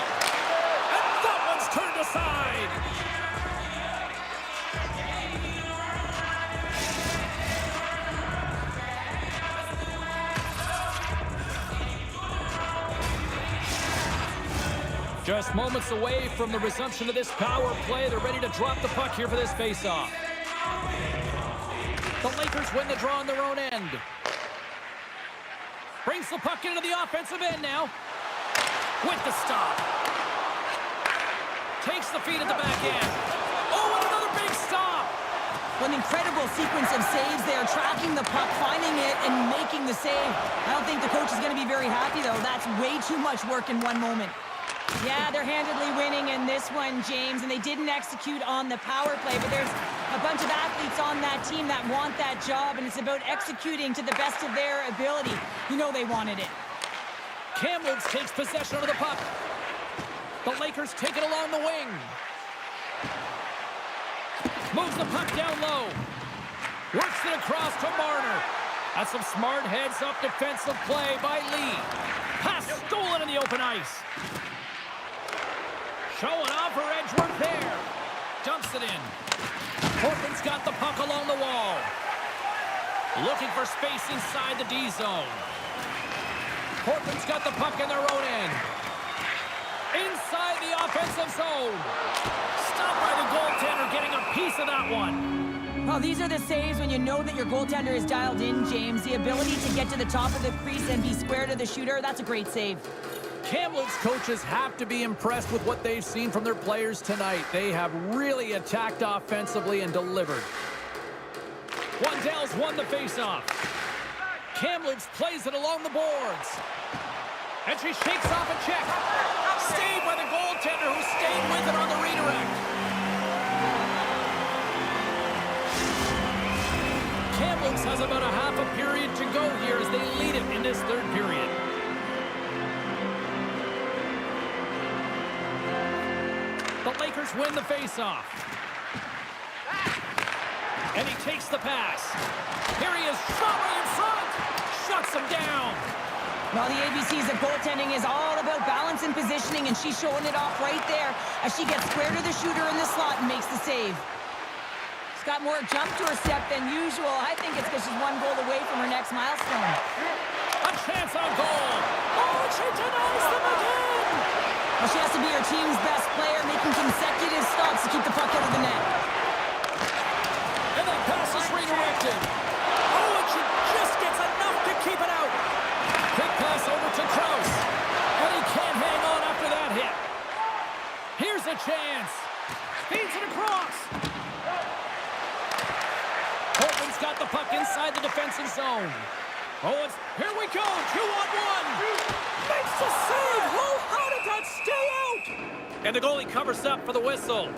And that one's turned aside. Just moments away from the resumption of this power play. They're ready to drop the puck here for this faceoff. The Lakers win the draw on their own end. Brings the puck into the offensive end now. With the stop. Takes the feed at the back end. Oh, and another big stop. An incredible sequence of saves there, tracking the puck, finding it, and making the save. I don't think the coach is going to be very happy, though. That's way too much work in one moment. Yeah, they're handedly winning in this one, James, and they didn't execute on the power play, but there's a bunch of athletes on that team that want that job, and it's about executing to the best of their ability. You know they wanted it. Kamloops takes possession of the puck. The Lakers take it along the wing. Moves the puck down low. Works it across to Marner. That's some smart heads-up defensive play by Lee. Pass stolen in the open ice. Showing off her edge work there. Dumps it in. Portland's got the puck along the wall. Looking for space inside the D zone. Portland's got the puck in their own end. Inside the offensive zone. Stopped by the goaltender, getting a piece of that one. Well, these are the saves when you know that your goaltender is dialed in, James. The ability to get to the top of the crease and be square to the shooter, that's a great save. Kamloops coaches have to be impressed with what they've seen from their players tonight. They have really attacked offensively and delivered. Wandell's won the faceoff. Kamloops plays it along the boards. And she shakes off a check. Saved by the goaltender who stayed with it on the redirect. Kamloops has about a half a period to go here as they lead it in this third period. The Lakers win the faceoff. And he takes the pass. Here he is, shot right in front. Shuts him down. Well, the ABC's of goaltending is all about balance and positioning, and she's showing it off right there as she gets square to the shooter in the slot and makes the save. She's got more jump to her step than usual. I think it's because she's one goal away from her next milestone. A chance on goal. Oh, she denies them again. Well, she has to be her team's best player, making consecutive stops to keep the puck out of the net. And that pass is redirected. Oh, and she just gets enough to keep it out. Quick pass over to Krause. And he can't hang on after that hit. Here's a chance. Feeds it across. Portland's got the puck inside the defensive zone. Oh, here we go. 2-on-1. Makes the save. Oh, how did that stay out? And the goalie covers up for the whistle.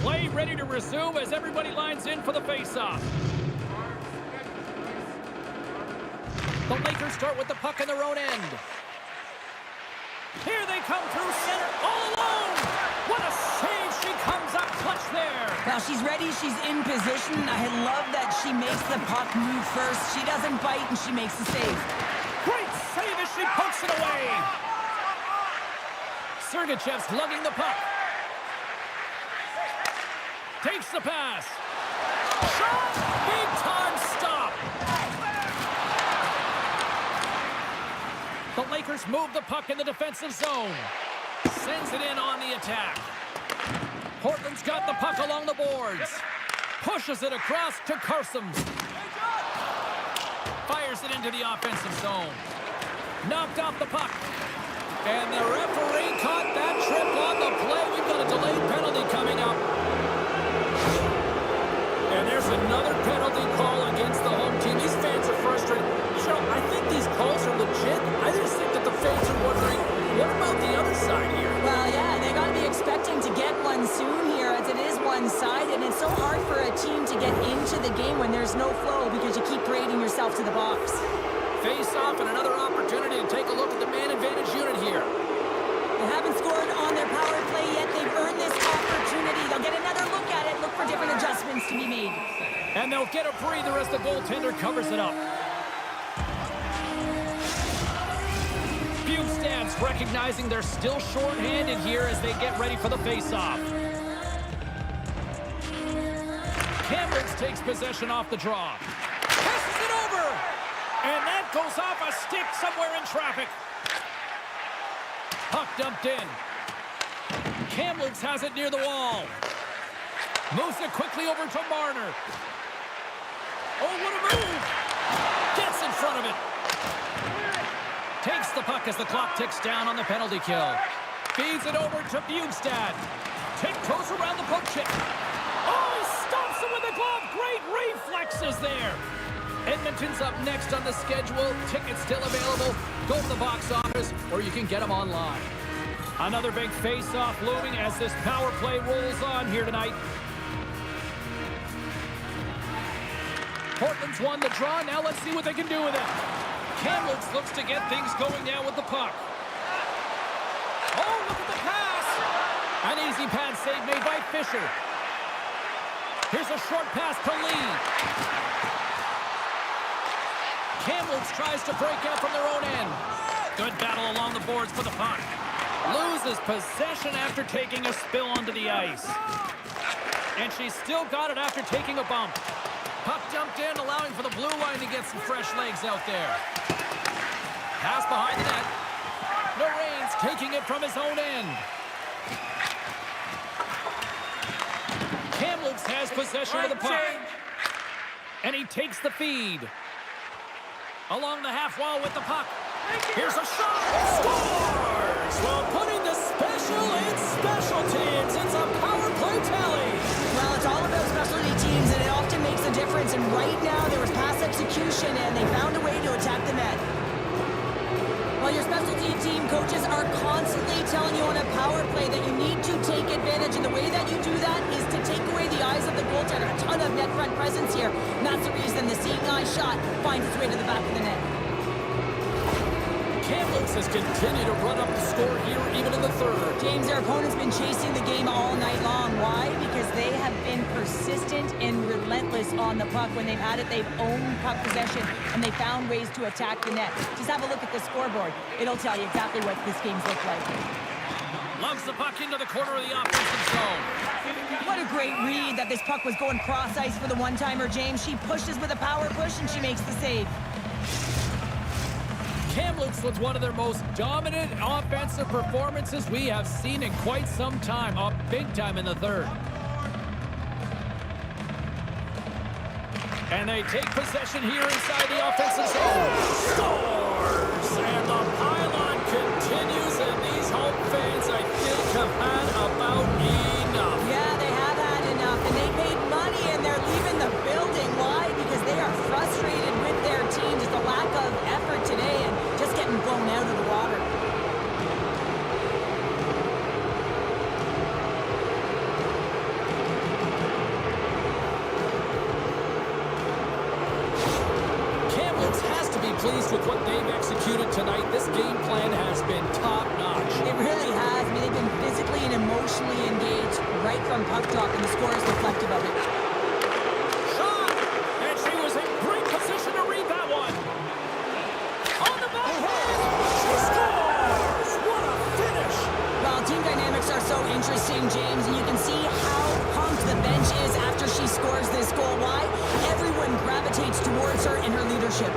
Play ready to resume as everybody lines in for the faceoff. The Lakers start with the puck in their own end. Here they come through center all alone. What a save. She comes up clutch there. Well, she's ready. She's in position. I love that she makes the puck move first. She doesn't bite, and she makes the save. Great save as she pokes it away. Sergachev's lugging the puck. Takes the pass. Shot! Big time stop. The Lakers move the puck in the defensive zone. Sends it in on the attack. Portland's got the puck along the boards. Pushes it across to Carsons. Fires it into the offensive zone. Knocked off the puck. And the referee caught that trip on the play. We've got a delayed penalty coming up. And there's another penalty call against the home team. These fans are frustrated. You know, I think these calls are legit. I just think that the fans are wondering, what about the other side here? Well, yeah, they got to be expecting to get one soon here, as it is one-sided, and it's so hard for a team to get into the game when there's no flow because you keep parading yourself to the box. Face off and another opportunity to take a look at the man advantage unit here. They haven't scored on their power play yet. They've earned this opportunity opportunity. They'll get another look at it, look for different adjustments to be made. And they'll get a breather as the goaltender covers it up. Bugstad's recognizing they're still short-handed here as they get ready for the face-off. Kamloops takes possession off the draw. Passes it over! And that goes off a stick somewhere in traffic. Puck dumped in. Kamloops has it near the wall. Moves it quickly over to Marner. Oh, what a move! Gets in front of it. Takes the puck as the clock ticks down on the penalty kill. Feeds it over to Bugstad. Tiptoes around the poke check. Oh, he stops it with a glove. Great reflexes there. Edmonton's up next on the schedule. Tickets still available. Go to the box office, or you can get them online. Another big face-off looming as this power play rolls on here tonight. Portland's won the draw. Now let's see what they can do with it. Kamloops looks to get things going now with the puck. Oh, look at the pass. An easy pad save made by Fisher. Here's a short pass to Lee. Kamloops tries to break out from their own end. Good battle along the boards for the puck. Loses possession after taking a spill onto the ice. And she's still got it after taking a bump. Puck dumped in, allowing for the blue line to get some fresh legs out there. Pass behind the net. Lorain's taking it from his own end. Kamloops has possession of the puck. And he takes the feed. Along the half wall with the puck. Here's a shot. Scores! Well, putting the special in special teams. It's a power play tally. Well, it's all about specialty teams, and it often makes a difference. And right now, there was pass execution, and they found a way to attack the net. Well, your specialty team coaches are constantly telling you on a power play that you need to take advantage, and the way that you do that is to take away the eyes of the goaltender. A ton of net front presence here, and that's the reason the seeing eye shot finds its way to the back of the net. Kamloops has continued to run up the score here, even in the third. James, their opponent's been chasing the game all night long. Why? Because they have been persistent and relentless on the puck. When they've had it, they've owned puck possession, and they found ways to attack the net. Just have a look at the scoreboard. It'll tell you exactly what this game's looked like. Lugs the puck into the corner of the offensive zone. What a great read that this puck was going cross ice for the one-timer, James. She pushes with a power push, and she makes the save. Kamloops with one of their most dominant offensive performances we have seen in quite some time. Up big time in the third. And they take possession here inside the offensive zone. Scores! And the pylon continues, and these home fans, I think, have had about enough. Yeah, they have had enough, and they paid money, and they're leaving the building. Why? Because they are frustrated with their team. Just a lack of effort today, and just getting blown out of the water. Kamloops has to be pleased with what they've executed tonight. This game plan has been top-notch. It really has. I mean, they've been physically and emotionally engaged right from puck drop, and the score is reflective of it. Shot! And she was in great position to read that one. On the backhand! She scores! What a finish! Well, team dynamics are so interesting, James, and you can see how pumped the bench is after she scores this goal. Why? Everyone gravitates towards her and her leadership.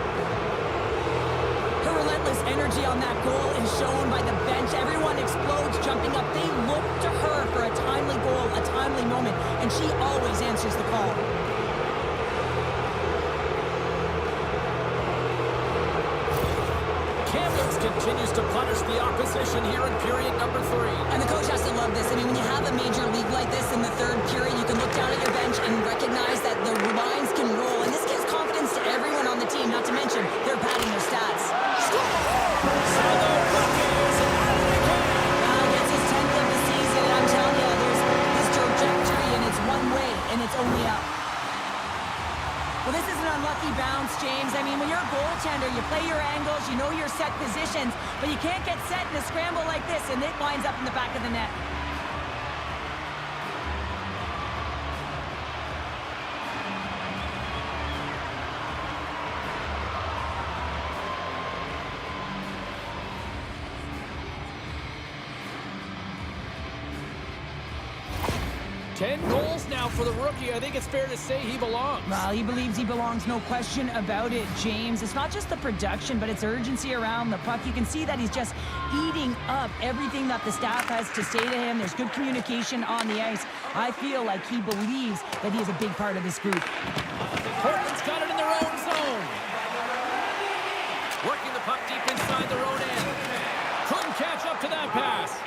Her relentless energy on that goal is shown by the bench. Everyone explodes, jumping up. They look to her for a timely goal, a timely moment, and she always answers the call. Kamloops continues to punish the opposition here in period number 3. And the coach has to love this. I mean, when you have a major league like this in the third period, you can look down at your bench and recognize that the lines can roll. And this gives confidence to everyone on the team, not to mention they're padding their stats. So the Rocket is at it again. Now gets his 10th of the season, and I'm telling you, there's this trajectory, and it's one way, and it's only up. Well, this is an unlucky bounce, James. I mean, when you're a goaltender, you play your angles, you know your set positions, but you can't get set in a scramble like this, and it winds up in the back of the net. 10 goals now for the rookie. I think it's fair to say he belongs. Well, he believes he belongs, no question about it, James. It's not just the production, but it's urgency around the puck. You can see that he's just eating up everything that the staff has to say to him. There's good communication on the ice. I feel like he believes that he is a big part of this group. Portland's got it in their own zone. Working the puck deep inside their own end. Couldn't catch up to that pass.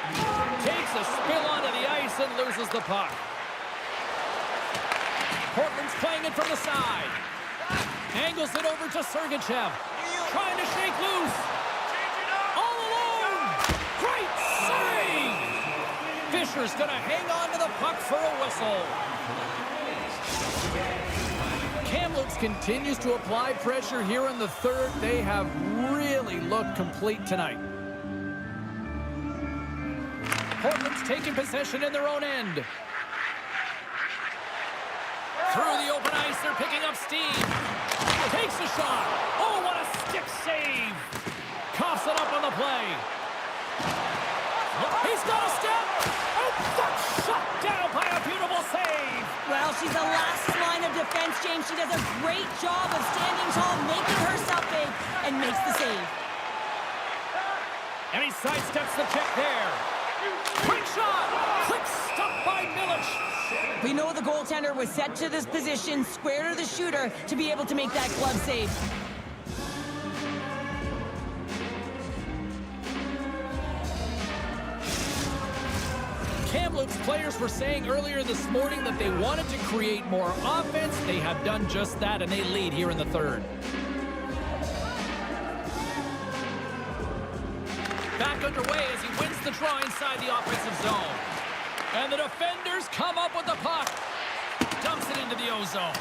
Takes a spill onto the ice and loses the puck. Portland's playing it from the side. Angles it over to Sergachev. Trying to shake loose. All alone. Great save. Fisher's going to hang on to the puck for a whistle. Kamloops continues to apply pressure here in the third. They have really looked complete tonight. Portland's taking possession in their own end. Through the open ice, they're picking up steam. Takes a shot. Oh, what a stick save. Coughs it up on the play. He's got a step. And that's shut down by a beautiful save. Well, she's the last line of defense, James. She does a great job of standing tall, making herself big, and makes the save. And he sidesteps the check there. Quick shot. Quick stop by Milic. We know the goaltender was set to this position, square to the shooter, to be able to make that glove save. Kamloops players were saying earlier this morning that they wanted to create more offense. They have done just that, and they lead here in the third. Back underway as he wins the draw inside the offensive zone. And the defenders come up with the puck. Dumps it into the O-zone.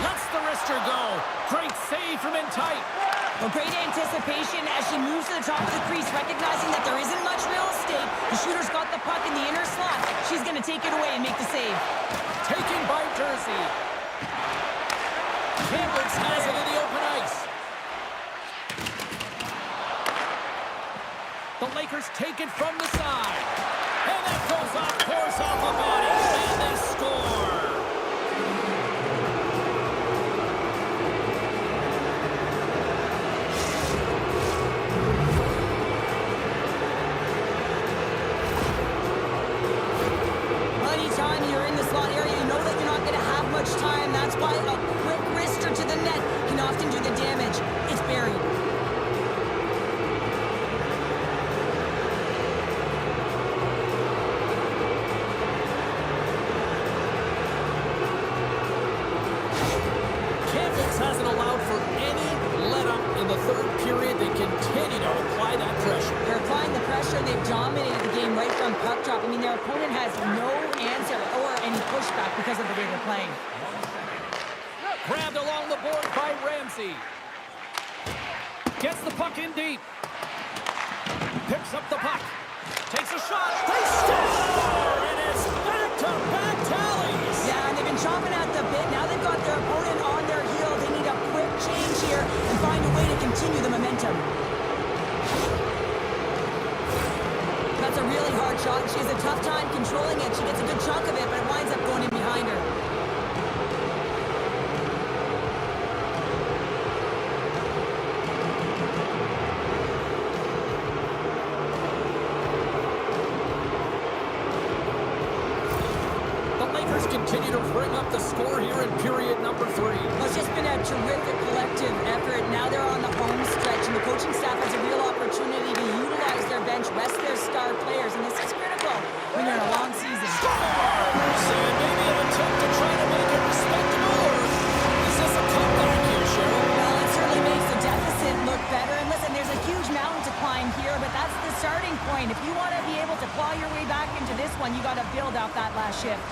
Lets the wrister go. Great save from in tight. Well, great anticipation as she moves to the top of the crease, recognizing that there isn't much real estate. The shooter's got the puck in the inner slot. She's going to take it away and make the save. Taken by Jersey. Kamloops has it in the open ice. The Lakers take it from the side. And that goes off, pours off a body, and they score. Anytime you're in the slot area, you know that you're not going to have much time. That's why a quick wrister to the net can often do the damage. It's buried. Hasn't allowed for any let-up in the third period. They continue to apply that pressure. They're applying the pressure, and they've dominated the game right from puck drop. I mean, their opponent has no answer or any pushback because of the way they're playing. Grabbed along the board by Ramsey. Gets the puck in deep. Picks up the puck. Takes a shot. They score! And it's back-to-back tallies. Yeah, and they've been chomping at the bit. Now they've got their opponent on their heel. They need a quick change here and find a way to continue the momentum. That's a really hard shot. She has a tough time controlling it. She gets a good chunk of it, but it winds up going in behind her. Continue to bring up the score here in period number 3. Well, it's just been a terrific collective effort. Now they're on the home stretch, and the coaching staff has a real opportunity to utilize their bench, rest their star players, and this is critical when you're in a long season. Scores! And maybe an attempt to try to make it respectable, or is this a comeback here, Cheryl? Well, it certainly makes the deficit look better. And listen, there's a huge mountain to climb here, but that's the starting point. If you want to be able to claw your way back into this one, you got to build out that last shift.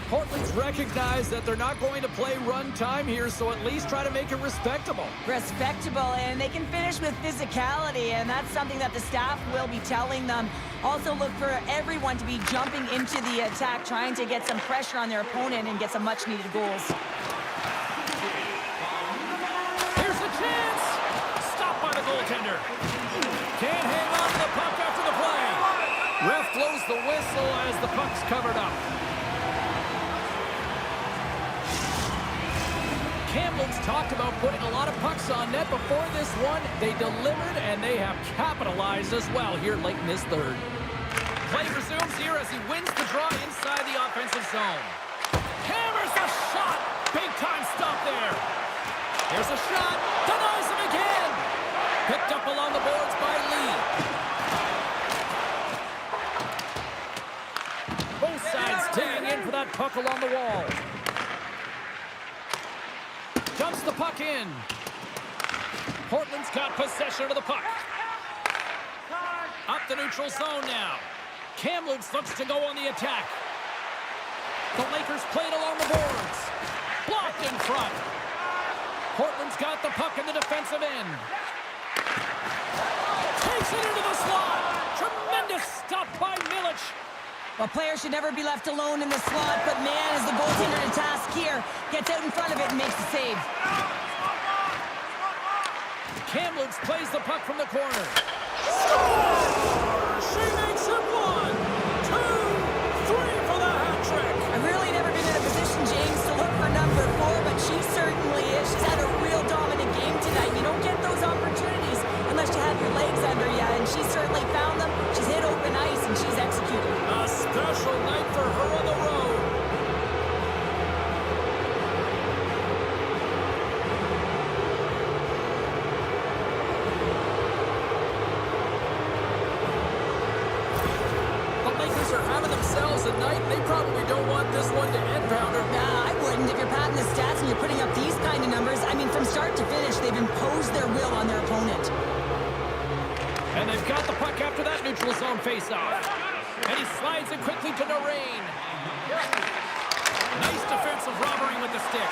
Portland's recognize that they're not going to play run time here, so at least try to make it respectable. Respectable, and they can finish with physicality, and that's something that the staff will be telling them. Also look for everyone to be jumping into the attack, trying to get some pressure on their opponent and get some much-needed goals. Here's a chance! Stopped by the goaltender. Can't hang on to the puck after the play. Ref blows the whistle as the puck's covered up. Kamloops talked about putting a lot of pucks on net before this one. They delivered, and they have capitalized as well here late in this third. Play resumes here as he wins the draw inside the offensive zone. Hammers the shot! Big-time stop there. Here's a shot. Denies him again. Picked up along the boards by Lee. Both sides digging in for that puck along the wall. Dumps the puck in. Portland's got possession of the puck. Up the neutral zone now. Kamloops looks to go on the attack. The Lakers played along the boards. Blocked in front. Portland's got the puck in the defensive end. Takes it into the slot. Tremendous stop by Milic. Well, players should never be left alone in the slot, but man, is the goaltender to task here. Gets out in front of it and makes the save. Kamloops plays the puck from the corner. Score! She makes it 1, 2, 3 for the hat trick. I've really never been in a position, James, to look for number 4, but she certainly is. She's had a real dominant game tonight. You don't get those opportunities unless you have your legs under you, and she certainly found them. She's hit open ice, and she's executed. A special night for her on the road. The Lakers are having themselves a night. They probably don't want this one to end, Pounder. Nah, I wouldn't. If you're padding the stats and you're putting up these kind of numbers, I mean, from start to finish, they've imposed their will on their opponent. And they've got the puck after that neutral zone faceoff. And he slides it quickly to Noreen. Nice defensive robbery with the stick.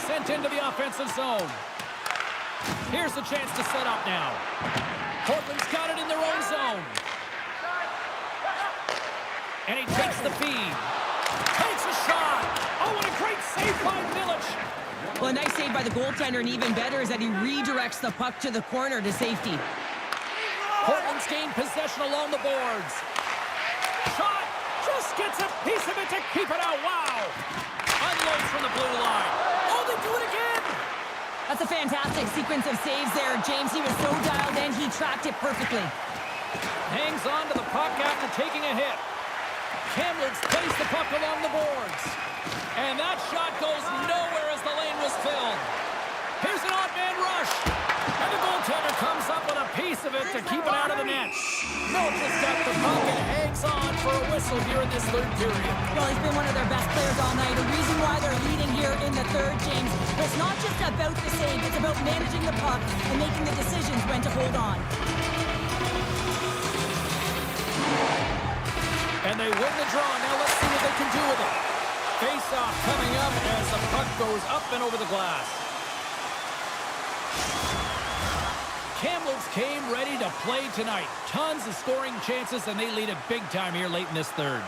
Sent into the offensive zone. Here's the chance to set up now. Portland's got it in their own zone. And he takes the feed. Takes a shot. Oh, what a great save by Milic. Well, a nice save by the goaltender, and even better is that he redirects the puck to the corner to safety. Portland's gained possession along the boards. Shot! Just gets a piece of it to keep it out. Wow! Unloads from the blue line. Oh, they do it again! That's a fantastic sequence of saves there, James. He was so dialed in, he tracked it perfectly. Hangs on to the puck after taking a hit. Kamloops plays the puck along the boards. And that shot goes nowhere as the lane was filled. Here's an odd man rush. And the goaltender comes up with a piece of it to keep it out of the net. Milic has got the puck and hangs on for a whistle here in this third period. Well, he's been one of their best players all night. The reason why they're leading here in the third, James, it's not just about the save. It's about managing the puck and making the decisions when to hold on. And they win the draw. Now let's see what they can do with it. Face-off coming up as the puck goes up and over the glass. Kamloops came ready to play tonight. Tons of scoring chances, and they lead it big time here late in this third.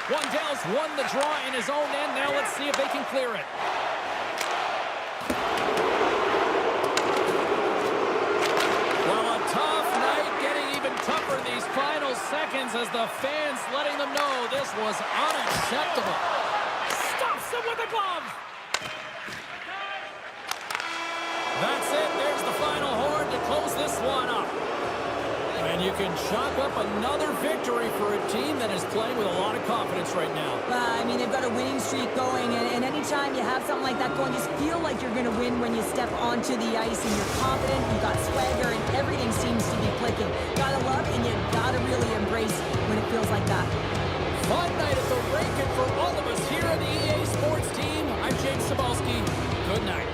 Wandell's won the draw in his own end. Now let's see if they can clear it. Well, a tough night, getting even tougher in these final seconds as the fans letting them know this was unacceptable. Stops him with a glove. That's it. There's the final horn to close this one up. And you can chalk up another victory for a team that is playing with a lot of confidence right now. I mean, they've got a winning streak going, and anytime you have something like that going, you just feel like you're going to win when you step onto the ice and you're confident, you've got swagger, and everything seems to be clicking. Gotta love, and you gotta really embrace when it feels like that. Fun night at the rink, and for all of us here on the EA Sports team, I'm James Cebulski. Good night.